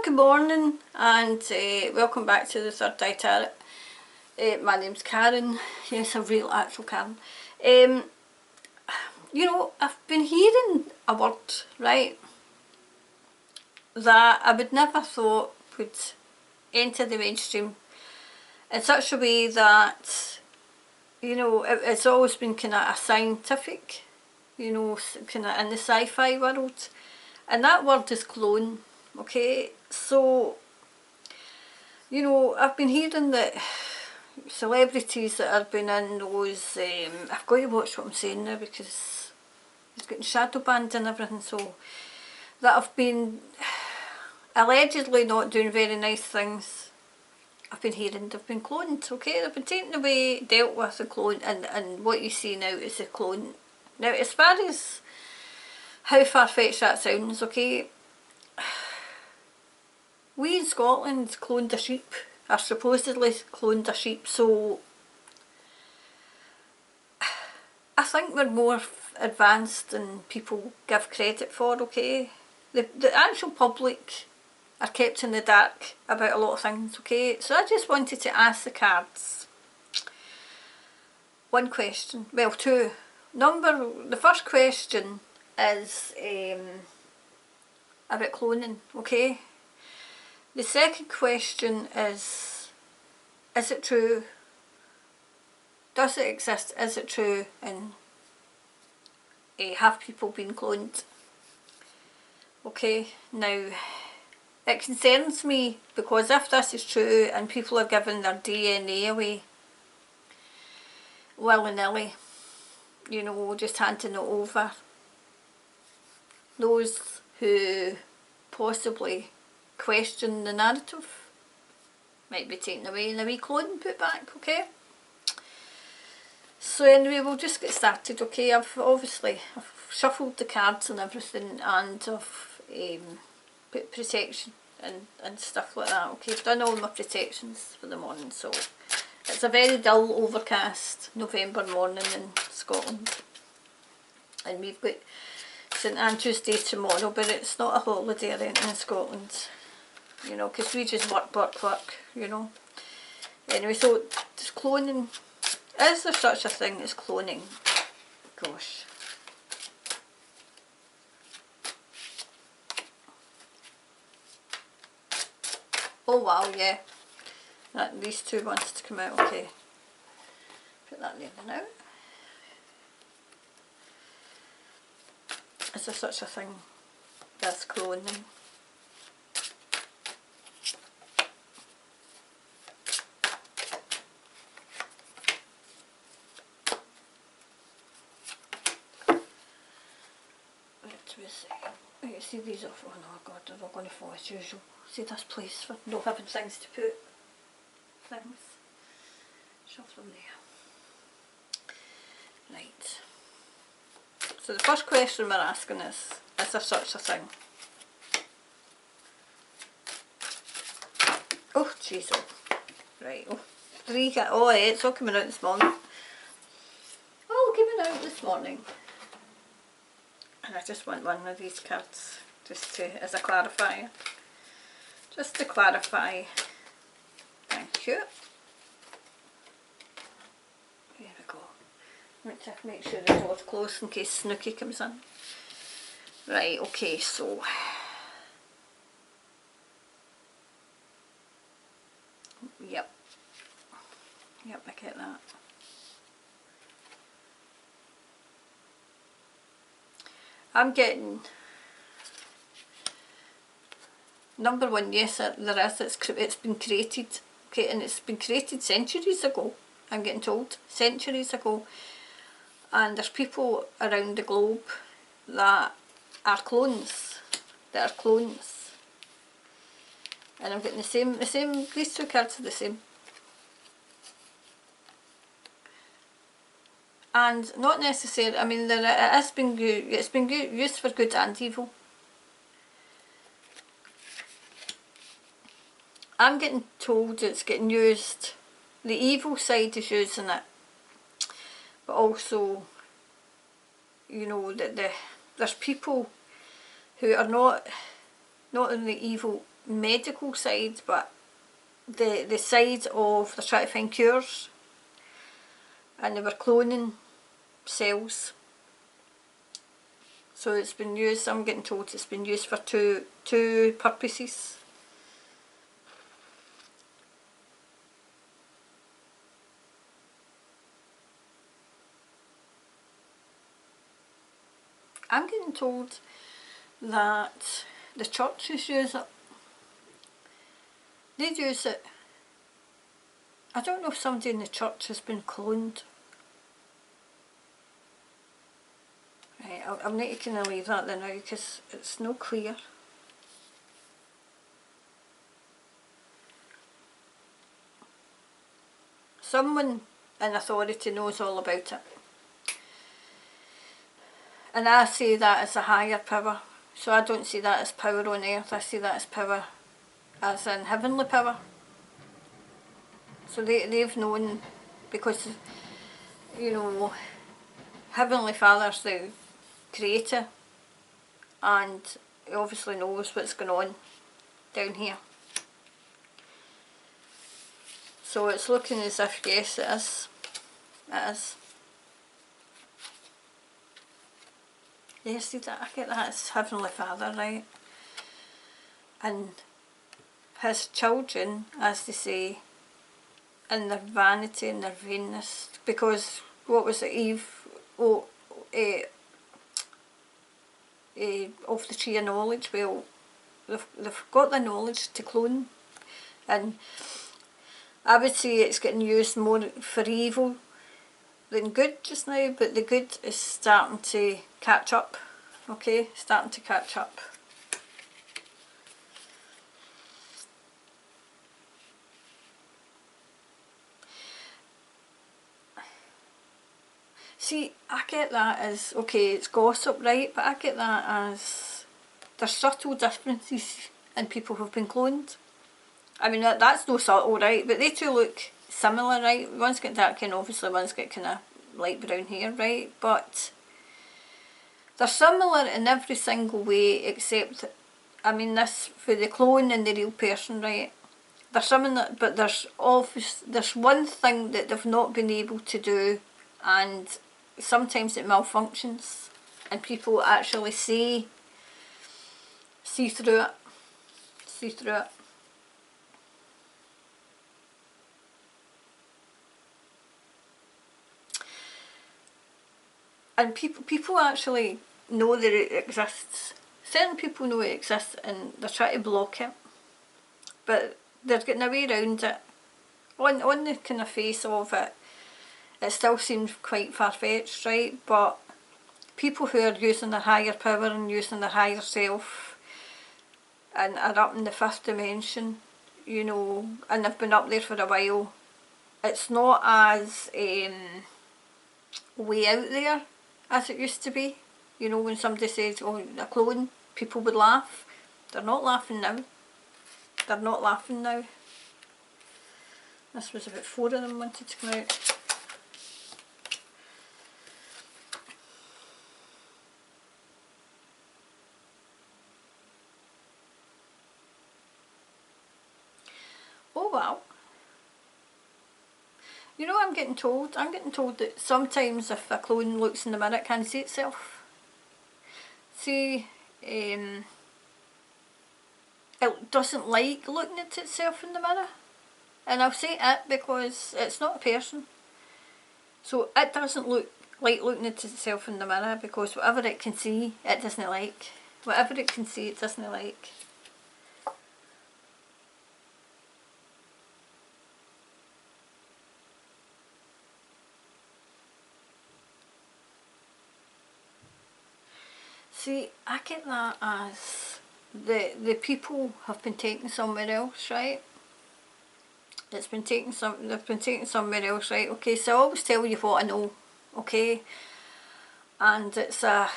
good morning and welcome back to the Third Eye Tarot. My name's Karen. Yes, a real actual Karen. You know, I've been hearing a word, right, that I would never thought would enter the mainstream in such a way that, you know, it's always been kind of a scientific, you know, kind of in the sci-fi world, and that word is clone. Okay, so, you know, I've been hearing that celebrities that have been in those, I've got to watch what I'm saying now because it's getting shadow banned and everything, so, that have been allegedly not doing very nice things. I've been hearing they've been cloned, okay, they've been taken away, dealt with a clone, and what you see now is a clone. Now, as far as how far-fetched that sounds, okay, we in Scotland cloned a sheep, or supposedly cloned a sheep, so I think we're more advanced than people give credit for, okay? The actual public are kept in the dark about a lot of things, okay? So I just wanted to ask the cards one question, well, two. The first question is about cloning, okay? The second question is it true? Does it exist? Is it true? And have people been cloned? Okay, now it concerns me because if this is true and people are giving their DNA away willy-nilly, you know, just handing it over, those who possibly question the narrative might be taken away and a wee clone and put back, okay? So anyway, we'll just get started, okay? I've shuffled the cards and everything, and I've put protection and stuff like that, okay? I've done all my protections for the morning, so it's a very dull, overcast November morning in Scotland, and we've got St Andrew's Day tomorrow, but it's not a holiday or anything in Scotland, you know, because we just work, you know. Anyway, so does cloning, is there such a thing as cloning? Gosh. Oh wow, yeah. These two wants to come out, okay. Put that there now. Is there such a thing as cloning? You see these off, oh no god, they're all going to fall as usual. See this place for not having things to put things. Shove them there. Right. So the first question we're asking is there such a thing? Oh jeez, oh. Right, oh. Oh yeah, it's all coming out this morning. All coming out this morning. And I just want one of these cards just to, as a clarifier. Just to clarify. Thank you. There we go. Let's just make sure the door's closed in case Snooky comes in. Right, okay, so Yep, I get that. I'm getting number one, yes, there is. It's been created, okay, and it's been created centuries ago. I'm getting told centuries ago, and there's people around the globe that are clones. And I'm getting the same. These two cards are the same. And not necessarily, I mean, it's been used for good and evil. I'm getting told it's getting used, the evil side is using it, but also, you know, that there's people who are not in the evil medical side, but the side of they're trying to find cures, and they were cloning cells. So it's been used, I'm getting told it's been used for two purposes. I'm getting told that the churches use it. They use it. I don't know if somebody in the church has been cloned. Right, I'll need to kind of leave that there now because it's no clear. Someone in authority knows all about it. And I see that as a higher power. So I don't see that as power on earth, I see that as power as in heavenly power. So they've known, because, you know, Heavenly Father's the creator, and he obviously knows what's going on down here. So it's looking as if, yes, it is. It is. Yes, see that, I get that, it's Heavenly Father, right? And his children, as they say, in their vanity and their vainness, because what was it, Eve, of the tree of knowledge, well, they've got the knowledge to clone, and I would say it's getting used more for evil than good just now, but the good is starting to catch up, okay, starting to catch up. See, I get that as, okay, it's gossip, right, but I get that as there's subtle differences in people who've been cloned. I mean, that's no subtle, right, but they two look similar, right? One's got dark and obviously one's got kind of light brown hair, right, but they're similar in every single way except, I mean, this, for the clone and the real person, right, they're similar, but there's one thing that they've not been able to do, and sometimes it malfunctions and people actually see through it. And people actually know that it exists. Certain people know it exists and they're trying to block it, but they're getting a way around it. On the kind of face of it, it still seems quite far-fetched, right? But people who are using their higher power and using their higher self and are up in the fifth dimension, you know, and they've been up there for a while, it's not as way out there as it used to be. You know, when somebody says, oh, a clone, people would laugh. They're not laughing now. They're not laughing now. This was about 4 of them wanted to come out. Oh well. You know, I'm getting told that sometimes if a clone looks in the mirror it can't see itself. See, it doesn't like looking at itself in the mirror. And I'll say it because it's not a person. So it doesn't like looking at itself in the mirror, because whatever it can see, it doesn't like. Whatever it can see, it doesn't like. See, I get that as the people have been taken somewhere else, right? They've been taken somewhere else, right? Okay, so I always tell you what I know, okay? And it's a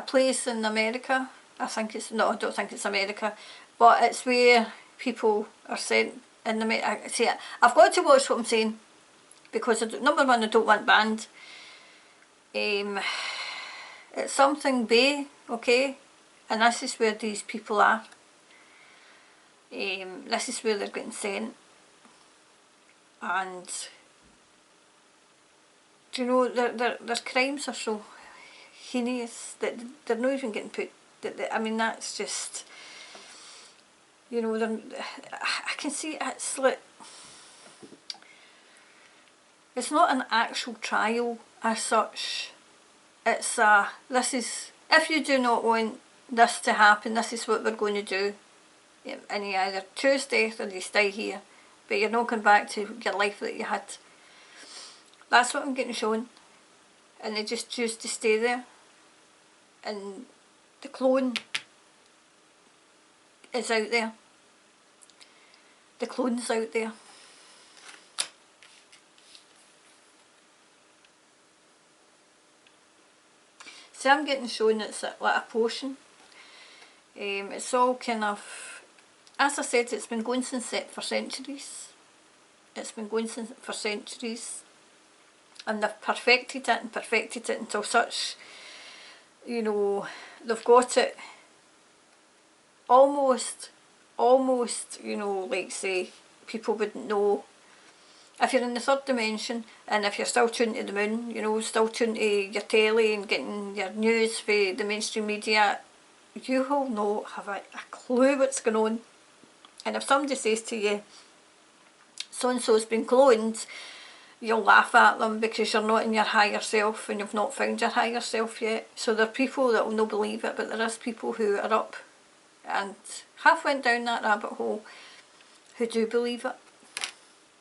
place in America. I don't think it's America, but it's where people are sent in America. See, I've got to watch what I'm saying, because number one, I don't want banned. It's something Bay, okay, and this is where these people are. This is where they're getting sent, and do you know, their crimes are so heinous that they're not even getting put, I mean, that's just, you know, I can see it's like, it's not an actual trial as such, it's this is, if you do not want this to happen, this is what we're going to do, and you either choose death or you stay here, but you're not going back to your life that you had. That's what I'm getting shown, and they just choose to stay there, and the clone is out there. The clone's out there. So I'm getting shown it's like a potion. It's all kind of, as I said, it's been going for centuries. It's been going for centuries. And they've perfected it until such, you know, they've got it almost, you know, like say, people wouldn't know. If you're in the third dimension, and if you're still tuned to the moon, you know, still tuned to your telly and getting your news for the mainstream media, you will not have a clue what's going on. And if somebody says to you, so-and-so's been cloned, you'll laugh at them because you're not in your higher self and you've not found your higher self yet. So there are people that will not believe it, but there is people who are up and have went down that rabbit hole who do believe it.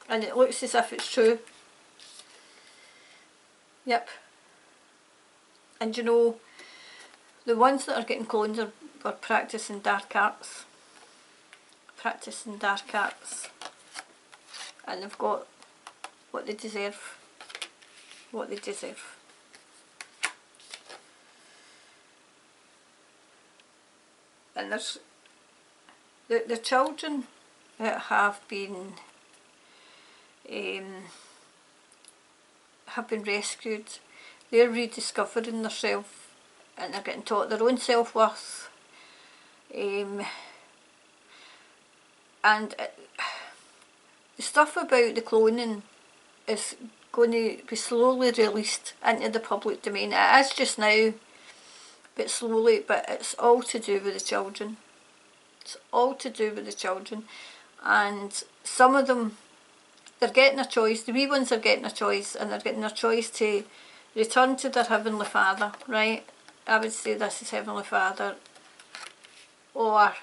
And it looks as if it's true. Yep. And you know, the ones that are getting cloned are practising dark arts. Practising dark arts. And they've got what they deserve. What they deserve. And there's the children that have been rescued. They're rediscovering themselves and they're getting taught their own self-worth. And the stuff about the cloning is going to be slowly released into the public domain. It is just now, but slowly, but it's all to do with the children. It's all to do with the children. And some of them, they're getting a choice. The wee ones are getting a choice, and they're getting a choice to return to their Heavenly Father, right? I would say this is Heavenly Father, or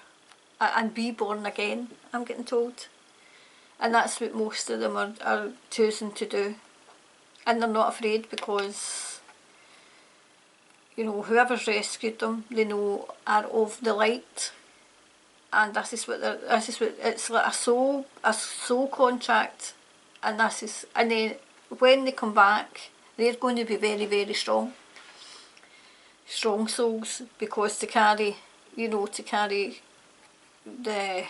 and be born again, I'm getting told. And that's what most of them are choosing to do. And they're not afraid because, you know, whoever's rescued them, they know are of the light. And this is what it's like a soul contract. And this is, and then when they come back, they're going to be very, very strong souls, because to carry, you know, the,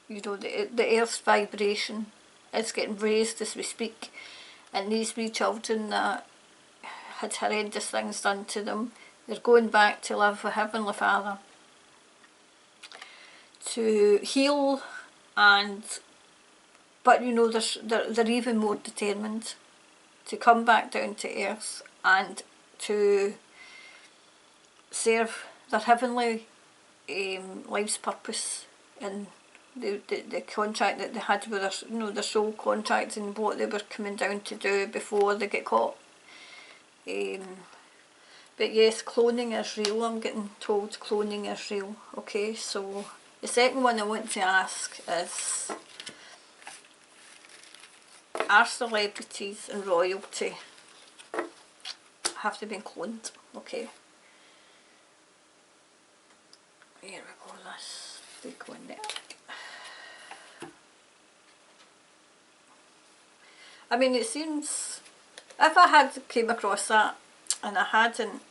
you know, the earth's vibration is getting raised as we speak, and these wee children that had horrendous things done to them, they're going back to live with Heavenly Father to heal. And but you know, they're even more determined to come back down to earth and to serve their heavenly life's purpose, and the contract that they had with their, you know, their soul contract and what they were coming down to do before they get caught. But yes, cloning is real, I'm getting told cloning is real. Okay, so the second one I want to ask is, are celebrities and royalty, have they been cloned? Okay. Here we go, this, they go in there. I mean, it seems, if I had came across that and I hadn't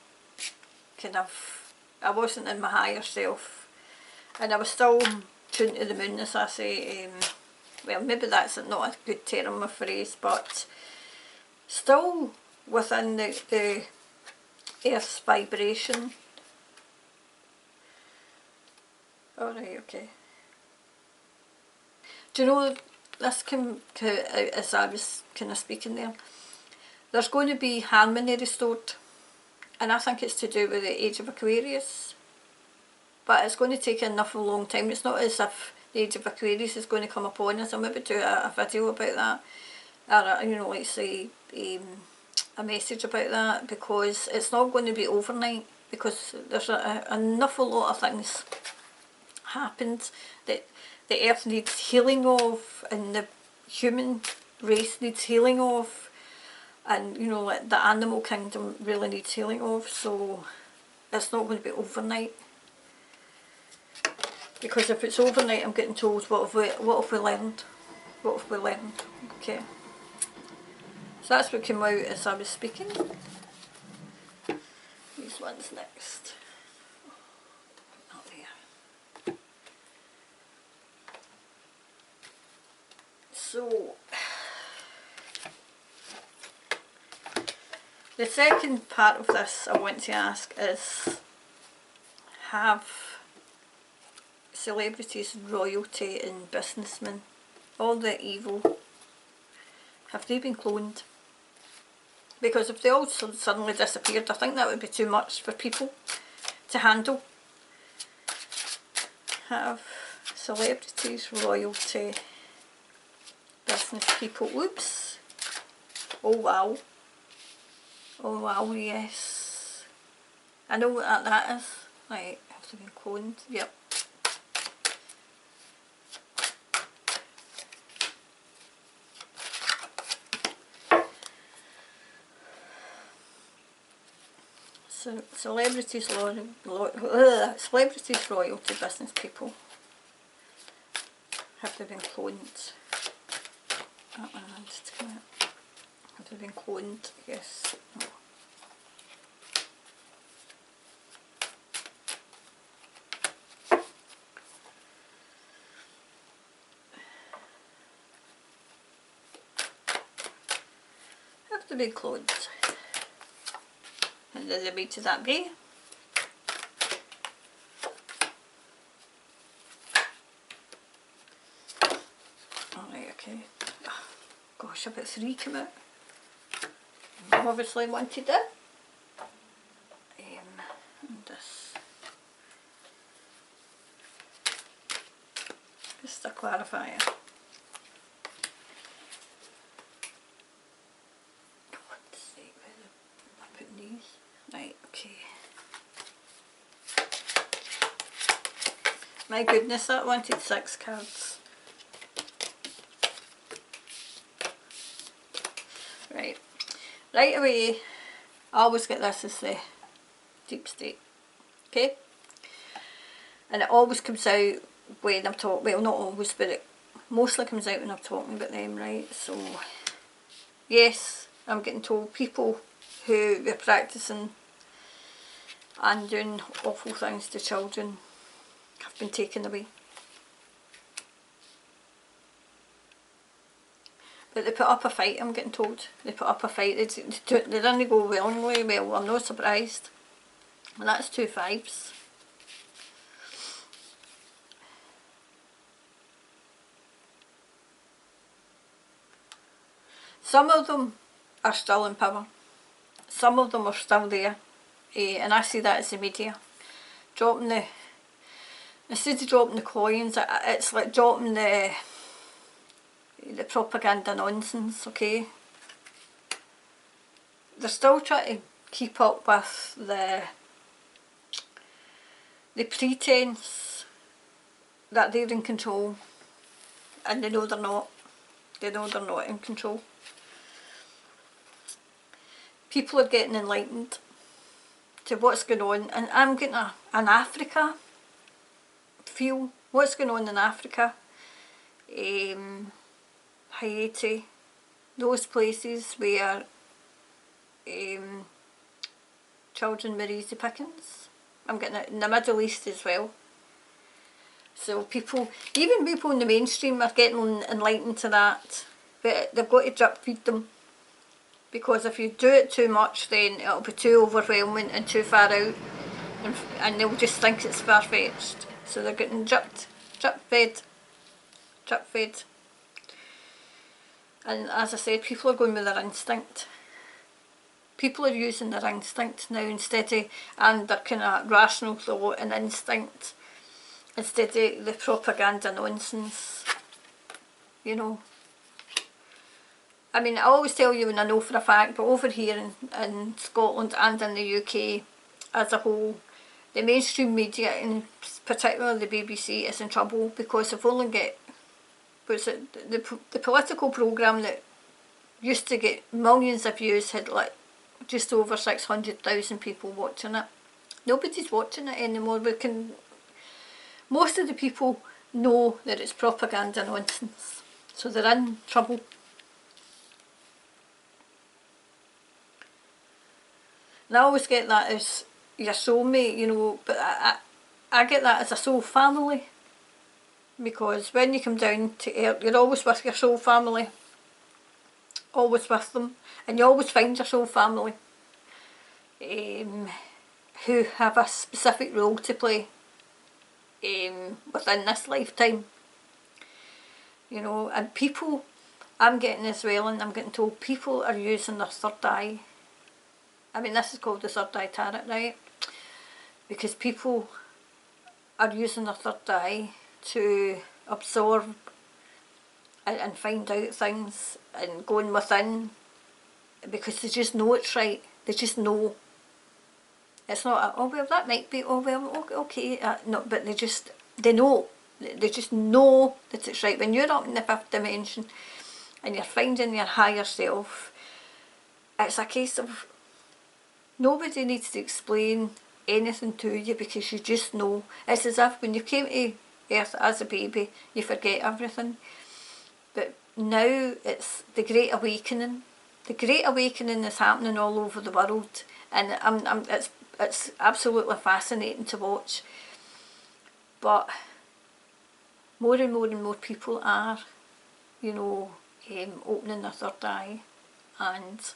kind of, I wasn't in my higher self and I was still tuned to the moon, as I say, well, maybe that's not a good term or phrase, but still within the earth's vibration. Alright, okay. do you know, this came as I was kind of speaking there. There's going to be harmony restored, and I think it's to do with the age of Aquarius. But it's going to take enough a long time. It's not as if the age of Aquarius is going to come upon us. I'll maybe do a video about that, or you know, like say a message about that, because it's not going to be overnight, because there's enough a lot of things happened that the earth needs healing of, and the human race needs healing of, and you know, like the animal kingdom really needs healing of. So it's not going to be overnight, because if it's overnight, I'm getting told, what have we learned? What have we learned? Okay. So that's what came out as I was speaking. These ones next. Not there. So the second part of this I want to ask is, have celebrities, royalty and businessmen, all the evil, have they been cloned? Because if they all suddenly disappeared, I think that would be too much for people to handle. Have celebrities, royalty, business people, oops, oh wow, oh wow, yes, I know what that is, right, have they been cloned, yep. So celebrities, celebrities, royalty, business people, have they been cloned? That one just come out. Have they been cloned? Yes. No. Have they been cloned? And then the way to that be. Alright, okay. Oh, gosh, about 3 come out. I obviously wanted it. And this. Just a clarifier. God's sake, where am I putting these? Right, okay. My goodness, that wanted 6 cards. Right. Right away, I always get this as the deep state. Okay? And it always comes out when I'm talking, well not always, but it mostly comes out when I'm talking about them, right? So, yes, I'm getting told people who are practising and doing awful things to children have been taken away. But they put up a fight, I'm getting told. They put up a fight. They didn't go willingly. Well, I'm not surprised. And that's 2 5s. Some of them are still in power. Some of them are still there. And I see that as the media. Dropping the, instead of dropping the coins, it's like dropping the propaganda nonsense, okay? They're still trying to keep up with the pretense that they're in control, and they know they're not. They know they're not in control. People are getting enlightened to what's going on, and I'm getting an Africa feel. What's going on in Africa, Haiti, those places where children were easy pickings. I'm getting it in the Middle East as well. So people, even people in the mainstream are getting enlightened to that, but they've got to drip feed them, because if you do it too much, then it'll be too overwhelming and too far out, and they'll just think it's far-fetched. So they're getting drip fed. drip fed. And as I said, people are going with their instinct. People are using their instinct now instead of, and their kind of rational thought and instinct, instead of the propaganda nonsense, you know. I mean, I always tell you, and I know for a fact, but over here in Scotland and in the UK as a whole, the mainstream media, and particularly the BBC, is in trouble because they've only got, what's it, the political programme that used to get millions of views had like just over 600,000 people watching it. Nobody's watching it anymore. Most of the people know that it's propaganda nonsense, so they're in trouble. And I always get that as your soulmate, you know, but I get that as a soul family, because when you come down to earth, you're always with your soul family, always with them, and you always find your soul family who have a specific role to play within this lifetime, you know. And people, I'm getting as well, and I'm getting told people are using their third eye. I mean, this is called the third eye tarot, right? Because people are using their third eye to absorb and find out things and going within, because they just know it's right. They just know. It's not, oh well, that might be, oh well, okay, no, but they know. They just know that it's right. When you're up in the fifth dimension and you're finding your higher self, it's a case of nobody needs to explain anything to you, because you just know. It's as if when you came to earth as a baby, you forget everything. But now it's the Great Awakening. The Great Awakening is happening all over the world, and it's absolutely fascinating to watch. But more and more and more people are, you know, opening their third eye, and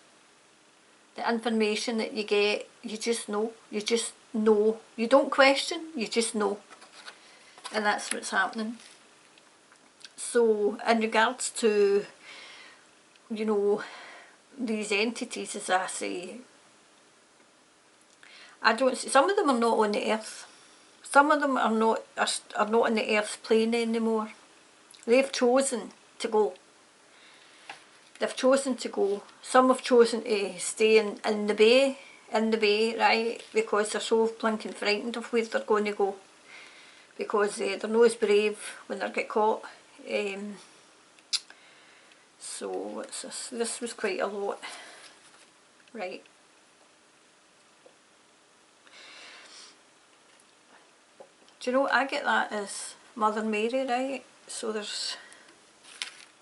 the information that you get, you just know. You just know. You don't question, you just know. And that's what's happening. So in regards to, you know, these entities, as I say, I don't see, some of them are not on the earth. Some of them are not on the earth's plane anymore. They've chosen to go. They've chosen to go. Some have chosen to stay in the bay, right, because they're so blinking frightened of where they're going to go, because they're not as brave when they get caught. So what's this? This was quite a lot, right. Do you know, I get that as Mother Mary, right? So there's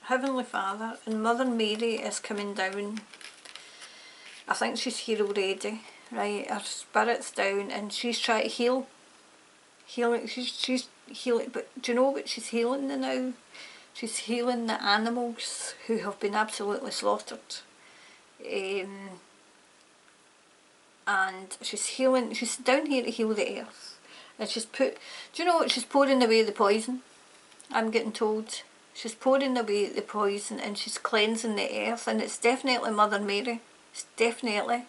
Heavenly Father, and Mother Mary is coming down. I think she's here already, right? Her spirit's down, and she's trying to heal. She's healing, but do you know what she's healing now? She's healing the animals who have been absolutely slaughtered. And she's down here to heal the earth. And she's do you know what? She's pouring away the poison, I'm getting told. She's pouring away the poison, and she's cleansing the earth, and it's definitely Mother Mary. It's definitely.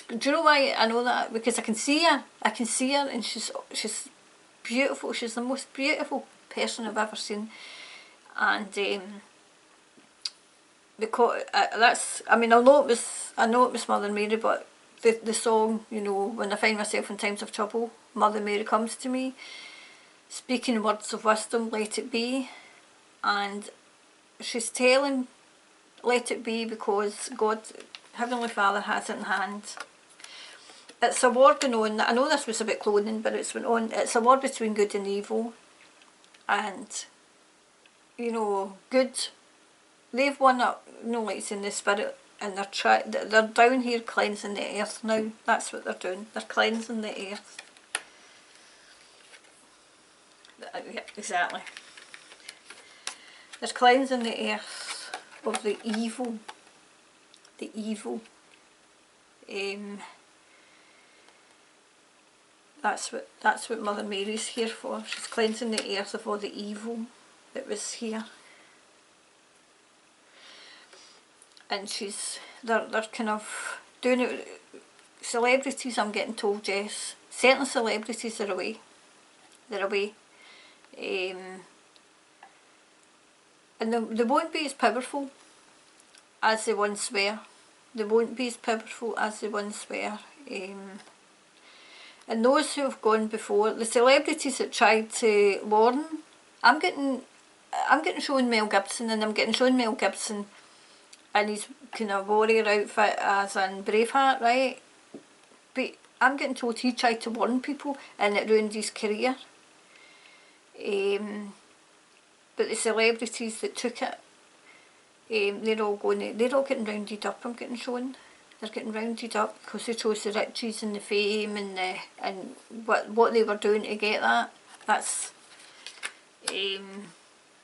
Do you know why I know that? Because I can see her. I can see her, and she's beautiful. She's the most beautiful person I've ever seen. And because that's, I mean, I know it was Mother Mary, but the song, you know, when I find myself in times of trouble, Mother Mary comes to me, speaking words of wisdom, let it be. And she's telling, let it be, because God, Heavenly Father, has it in hand. It's a war going on. I know this was a bit cloning, but it's went on. It's a war between good and evil. And, you know, good, they've won up, you know, like it's in the spirit, and they're down here cleansing the earth now. That's what they're doing. They're cleansing the earth. Yeah, exactly. They're cleansing the earth of the evil. The evil. That's what Mother Mary's here for. She's cleansing the earth of all the evil that was here. And they're kind of doing it. Celebrities, I'm getting told, yes. Certain celebrities are away. They're away. And they won't be as powerful as they once were. They won't be as powerful as they once were. And those who have gone before, the celebrities that tried to warn, I'm getting shown Mel Gibson, and I'm getting shown Mel Gibson in his kind of warrior outfit as in Braveheart, right? But I'm getting told he tried to warn people and it ruined his career. But the celebrities that took it, they're all getting rounded up, I'm getting shown. They're getting rounded up because they chose the riches and the fame and what they were doing to get that. That's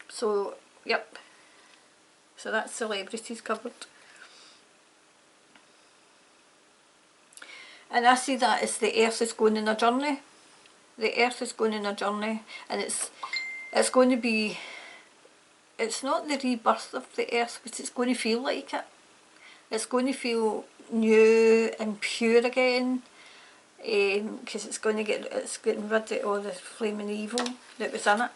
so yep. So that's celebrities covered. And I see that as the earth is going on a journey. The earth is going on a journey, and it's going to be, it's not the rebirth of the earth, but it's going to feel like it. It's going to feel new and pure again, because it's getting rid of all the flaming evil that was in it.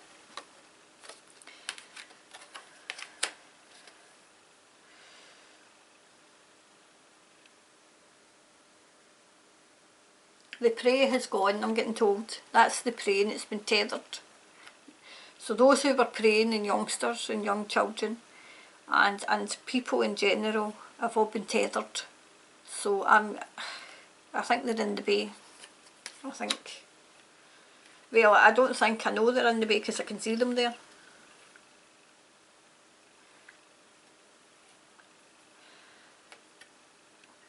The prey has gone, I'm getting told. That's the prey, and it's been tethered. So those who were preying, and youngsters and young children and people in general, have all been tethered. So I think they're in the bay. I think. Well, I don't think I know they're in the bay because I can see them there.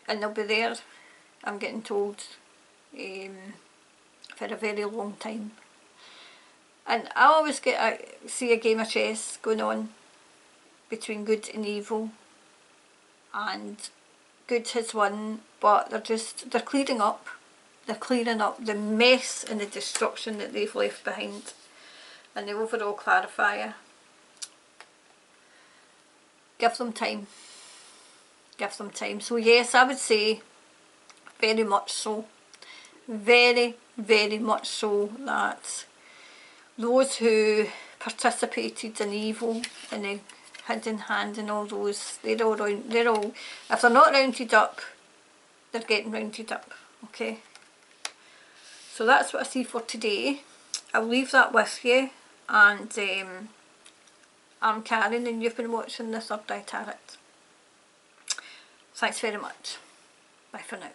And they'll be there, I'm getting told, for a very long time. And I always see a game of chess going on between good and evil, and good has won, but they're clearing up. They're clearing up the mess and the destruction that they've left behind. And the overall clarifier. Give them time. Give them time. So yes, I would say very much so. Very, very much so that those who participated in evil and the hidden hand and all those, they're all, if they're not rounded up, they're getting rounded up, okay? So that's what I see for today. I'll leave that with you, and I'm Karen, and you've been watching the Third Eye Tarot. Thanks very much. Bye for now.